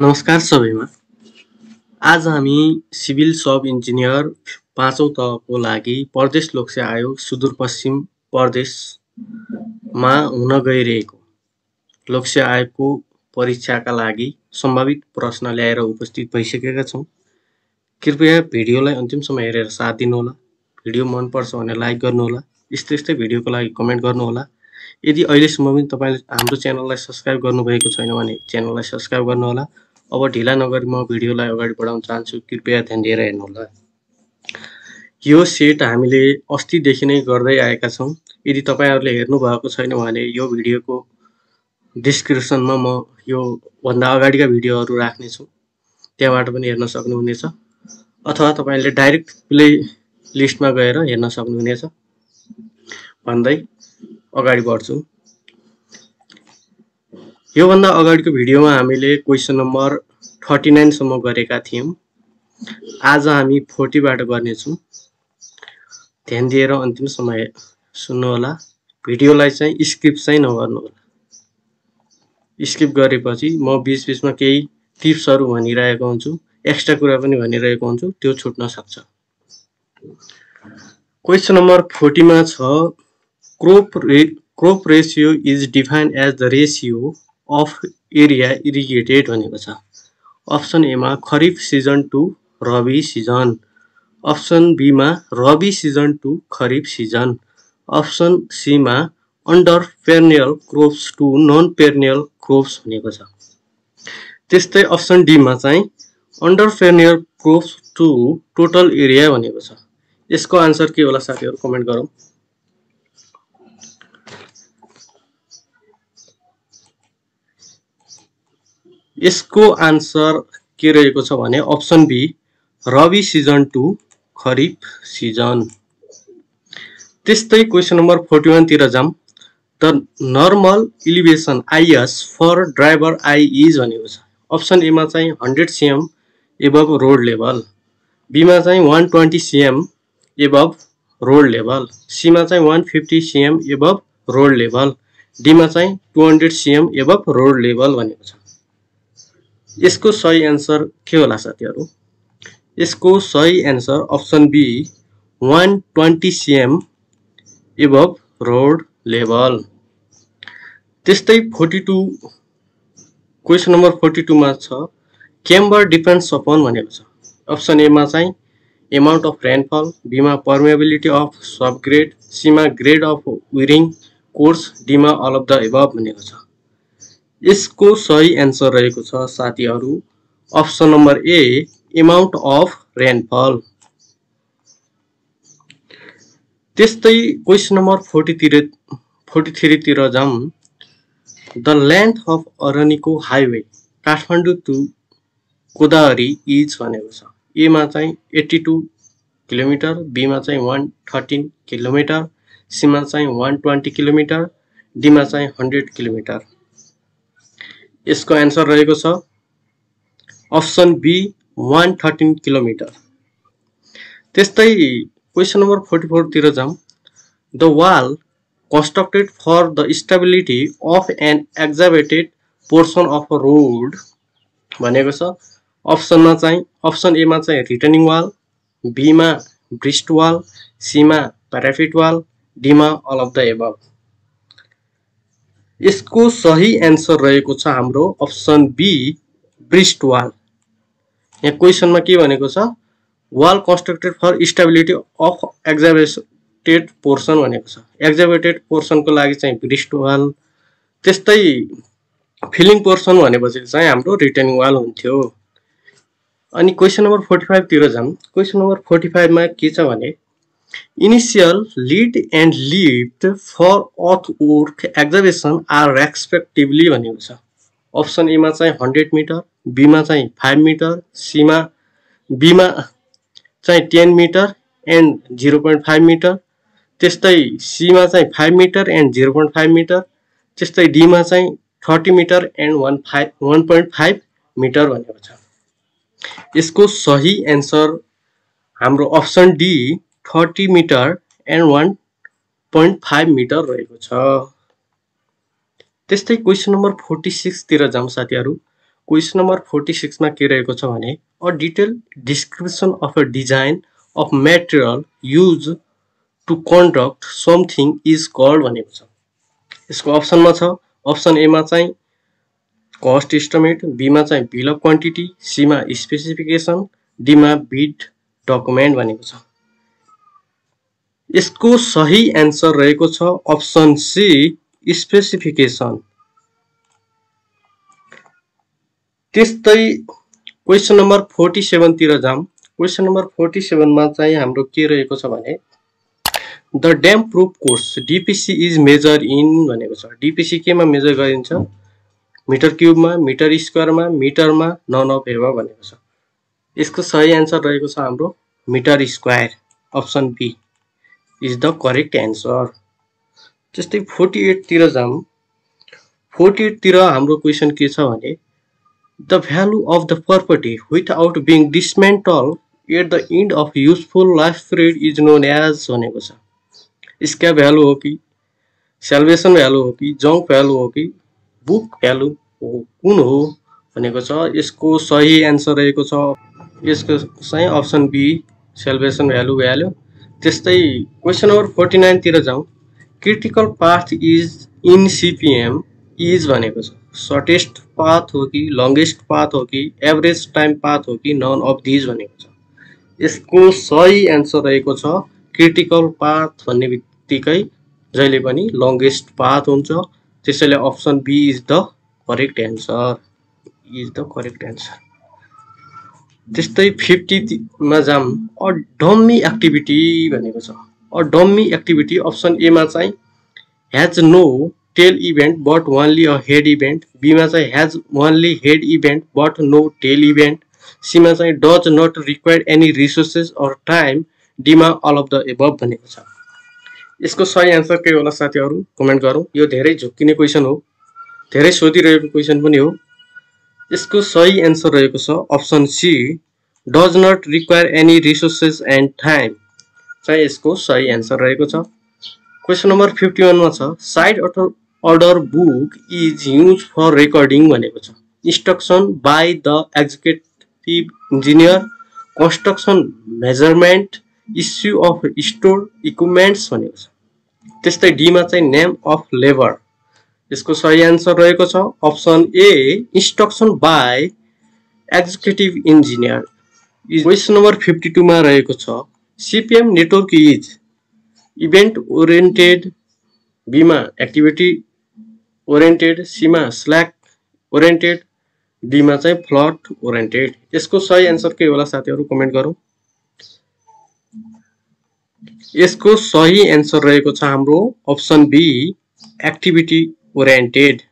नमस्कार सबैमा। आज हामी सिभिल सब इन्जिनियर 5औं तहको लागि प्रदेश लोकसेवा आयोग सुदूरपश्चिम प्रदेशमा हुन गइरहेको लोकसेवा आयोगको परीक्षाका लागि सम्भावित प्रश्न ल्याएर उपस्थित भइसकेका छौँ। कृपया भिडियोलाई अन्तिमसम्म हेरेर साथ दिनुहोला। भिडियो मनपर्छ भने लाइक गर्नुहोला। यस्तै भिडियोको लागि कमेन्ट गर्नुहोला। यदि अहिलेसम्म पनि तपाईले हाम्रो च्यानललाई सब्स्क्राइब गर्नुभएको छैन भने च्यानललाई सब्स्क्राइब गर्नुहोला। अब ढिला नगरी म भिडियोलाई अगाडि बढाउन चाहन्छु। कृपया ध्यान दिएर हेर्नुहोला। यो सेट हामीले अस्तिदेखि नै गर्दै आएका छौँ। यदि तपाईहरुले हेर्नु भएको छैन भने यो भिडियोको डिस्क्रिप्सनमा म यो भन्दा अगाडिका भिडियोहरु राख्ने छु। त्यहाँबाट पनि हेर्न सक्नुहुनेछ अथवा तपाईले डाइरेक्ट प्ले लिस्टमा गएर हेर्न सक्नुहुनेछ भन्दै अगाडि बढ्छु। यो भन्दा अगाडिको भिडियोमा हामीले क्वेशन नम्बर 39 सम्म गरेका थियौं। आज हामी 40 बाट गर्ने छौं। ध्यान दिएर अन्तिमसम्म सुन्नु होला। भिडियोलाई चाहिँ स्किप चाहिँ नगर्नु होला। स्किप गरेपछि म बीच-बीचमा केही टिप्सहरु भनिरहेको हुन्छु, एक्स्ट्रा कुरा पनि भनिरहेको हुन्छु, त्यो छुट्न सक्छ। क्वेशन नम्बर 40 मा छ crop ratio is defined as the ratio of area irrigated भनेको छ। अप्सन ए मा kharif season to rabi season, option B मा rabi season to kharif season, option C मा under perennial crops to non perennial crops भनेको छ। त्यस्तै अप्सन डी मा चाहिँ under perennial crops to total area भनेको छ। यसको आन्सर के होला साथीहरु कमेन्ट गरौँ। यसको आन्सर के रहेको छ भने option B rabi season to kharif season. त्यस्तै क्वेशन नम्बर 41 तिर जाम। The normal elevation is for driver eye is भनेको छ। अप्सन ए मा चाहिँ 100 cm above road level, B मा चाहिँ 120 cm above road level, C मा चाहिँ 150 cm above road level, D मा चाहिँ 200 cm एबभ रोड लेभल भनेको छ। यसको सही आन्सर के होला साथीहरु? यसको सही answer option B 120 cm above road level. त्यस्तै 42 क्वेशन नम्बर 42 मा छ क्याम्बर डिपेन्ड्स अपन भनेको छ। अप्सन ए मा चाहिँ अमाउन्ट अफ रेनफल, बी मा पर्मिएबिलिटी अफ सबग्रेड, सी मा grade of wearing course, D मा अल अफ द एबभ भनेको छ। यसको सही आन्सर रहेको छ साथीहरु option number A amount of rainfall. त्यस्तै क्वेशन नम्बर 43 तिर जाम। The length of Araniko highway Kathmandu to Godavari is भनेको छ। ए मा चाहिँ 82 किलोमिटर, बी मा चाहिँ 113 किलोमिटर, सी मा चाहिँ 120 किलोमिटर, डी मा चाहिँ 100 किलोमिटर। यसको आन्सर रहेको छ अप्सन बी 113 किलोमिटर। त्यस्तै क्वेशन नम्बर 44 तिर जाम। The wall constructed for the stability of an excavated portion of a road भनेको छ। अप्सनमा चाहिँ अप्सन ए मा चाहिँ रिटर्निङ वाल, बी मा ब्रिस्ट वाल, सी मा प्याराफिट वाल, डी मा अल अफ द एबभ। यसको सही आन्सर रहेको छ हाम्रो अप्सन बी ब्रिस्ट वाल। यहाँ क्वेशनमा के भनेको छ wall constructed for stability of excavated portion भनेको छ। एक्जाभेटेड पोर्सनको लागि चाहिँ ब्रिस्ट वाल, त्यस्तै फिलिङ पोर्सन भनेपछि चाहिँ हाम्रो रिटर्निङ वाल हुन्थ्यो। अनि क्वेशन नम्बर 45 तिर जाम। क्वेशन नम्बर 45 मा के छ भने initial lead and lift for earthwork excavation are respectively भनेको छ। अप्सन ए मा चाहिँ 100 मिटर, बी मा चाहिँ 5 मिटर, बी मा चाहिँ 10 मिटर एन्ड 0.5 मिटर, त्यस्तै सी मा चाहिँ 5 मिटर एन्ड 0.5 मिटर, त्यस्तै डी मा चाहिँ 30 मिटर एन्ड 1.5 मिटर भनेको छ। यसको सही आन्सर हाम्रो option D 30 meter and 1.5 meter रहेको छ। त्यस्तै क्वेशन नम्बर 46 तिर जाम साथीहरु। क्वेशन नम्बर 46 मा के रहेको छ भने a detail description of a design of material use to conduct something is called भनेको छ। यसको अप्सनमा छ, अप्सन ए मा चाहिँ कस्ट एस्टिमेट, बी मा चाहिँ बिल अफ क्वान्टिटी, सी मा स्पेसिफिकेसन, डी मा बिड डकुमेन्ट भनेको छ। यसको सही एन्सर रहेको छ अप्सन सी स्पेसिफिकेसन। त्यस्तै क्वेशन नम्बर 47 तिर जाम। क्वेशन नम्बर 47 मा चाहिँ हाम्रो के रहेको छ भने the damp proof course DPC is measure in भनेको छ। डीपीसी केमा मेजर गरिन्छ? मिटर क्युबमा, मिटर स्क्वायरमा, मिटरमा, नन अफ एभव भनेको छ। यसको सही एन्सर रहेको छ हाम्रो metre square, option B is the correct answer. त्यस्तै 48 तिर जाम। 48 तिर हाम्रो क्वेशन के छ भने the value of the property without being dismantle at the end of useful life period is known as भनेको छ। स्क्रैप भ्यालु हो कि सेल्भेसन भ्यालु हो कि जङ्क भ्यालु हो कि बुक भ्यालु हो, कुन हो भनेको छ। यसको सही एन्सर रहेको छ यसको चाहिँ अप्सन बी सेल्भेसन भ्यालु। त्यस्तै क्वेशन नम्बर 49 तिर जाउँ। Critical path is in CPM is भनेको छ। सर्टेस्ट पाथ हो कि लङ्गेस्ट पाथ हो कि एभरेज टाइम पाथ हो कि नन अफ दिज भनेको छ। यसको सही एन्सर रहेको छ क्रिटिकल पाथ भन्ने बित्तिकै जहिले पनि लङ्गेस्ट पाथ हुन्छ। त्यसैले option B is the correct answer, is the correct answer. त्यस्तै 50 मा जाम। अ डम्मी एक्टिभिटी भनेको छ। A dummy activity option A मा चाहिँ has no tail event but only a head event, B मा चाहिँ has only head event but no tail event, C मा चाहिँ does not require any resources or time, D मा all of the above भनेको छ। यसको सही answer के होला साथीहरु कमेन्ट गरौँ। यो धेरै झुक्किने क्वेशन हो, धेरै सोधिरहेको क्वेशन पनि हो। यसको सही एन्सर रहेको छ option C does not require any resources and time चाहिँ यसको सही एन्सर रहेको छ। क्वेशन नम्बर 51 मा छ site order book is use for recording भनेको छ। Instruction by the executive engineer, construction measurement, issue of store equipments भनेको छ। त्यस्तै डी मा चाहिँ नेम अफ लेबर। यसको सही एन्सर रहेको छ option A instruction by executive engineer. Question number 52 मा रहेको छ CPM network is event oriented, B मा एक्टिभिटी ओरिएन्टेड, सी मा स्ल्याक ओरिएन्टेड, डी मा चाहिँ फ्लट ओरिएन्टेड। यसको सही एन्सर के होला साथीहरु कमेन्ट गरौँ। यसको सही एन्सर रहेको छ हाम्रो अप्सन बी एक्टिभिटी ओरिएन्टेड।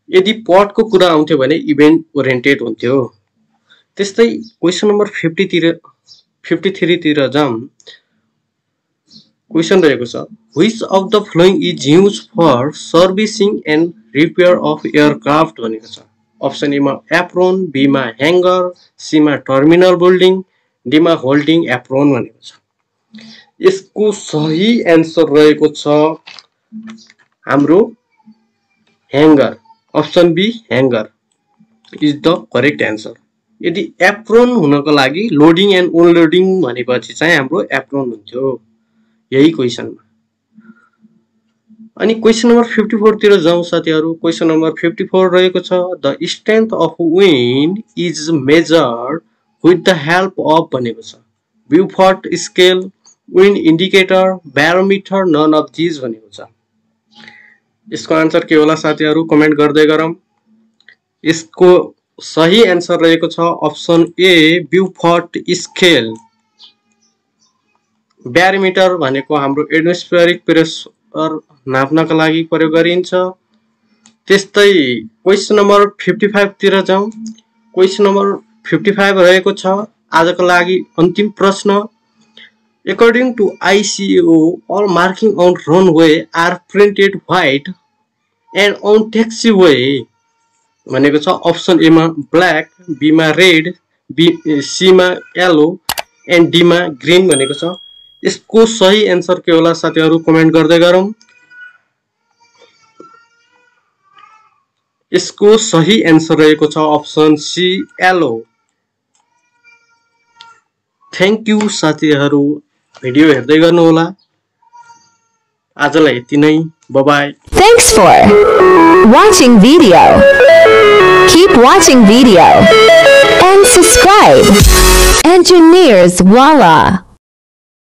यदि पटको कुरा आउँथ्यो भने इभेन्ट ओरिएन्टेड हुन्थ्यो। त्यस्तै क्वेशन नम्बर 53 तिर जाम। क्वेशन रहेको छ which of the following is use for servicing and repair of aircraft भनेको छ। अप्सन ए मा एप्रोन, बी मा ह्याङ्गर, सी मा टर्मिनल बिल्डिङ, डी मा होल्डिङ एप्रोन भनेको छ। यसको सही एन्सर रहेको छ हाम्रो hangar, option B hangar is the correct answer. यदि एप्रोन हुनको लागि लोडिङ एन्ड अनलोडिङ भनेपछि चाहिँ हाम्रो एप्रोन हुन्थ्यो यही क्वेशनमा। अनि क्वेशन नम्बर 54 तिर जाउँ साथीहरु। क्वेशन नम्बर 54 रहेको छ the strength of wind is measured with the help of भनेको छ। Beaufort scale, wind indicator, barometer, none of these भनेको छ। यसको आन्सर के होला साथीहरु कमेन्ट गर्दै गरौँ। यसको सही एन्सर रहेको छ अप्सन ए ब्युफोर्ट स्केल। ब्यारोमिटर भनेको हाम्रो एटमोस्फेरिक प्रेसर नाप्नका लागि प्रयोग गरिन्छ। त्यस्तै क्वेशन नम्बर 55 तिर जाउँ। क्वेशन नम्बर 55 रहेको छ आजको लागि अन्तिम प्रश्न। According to ICAO, all marking on runway are printed white and on taxiway भनेको छ। अप्सन ए मा ब्ल्याक, बी मा रेड, सी मा येलो एन्ड डी मा ग्रीन भनेको छ। यसको सही एन्सर के होला साथीहरु कमेन्ट गर्दै गरौँ। यसको सही एन्सर रहेको छ option C yellow. Thank you साथीहरू, भिडियो हेर्दै गर्नुहोला। आजलाई यति नै, bye bye. Thanks for watching video. Keep watching video and subscribe. Engineers Wala.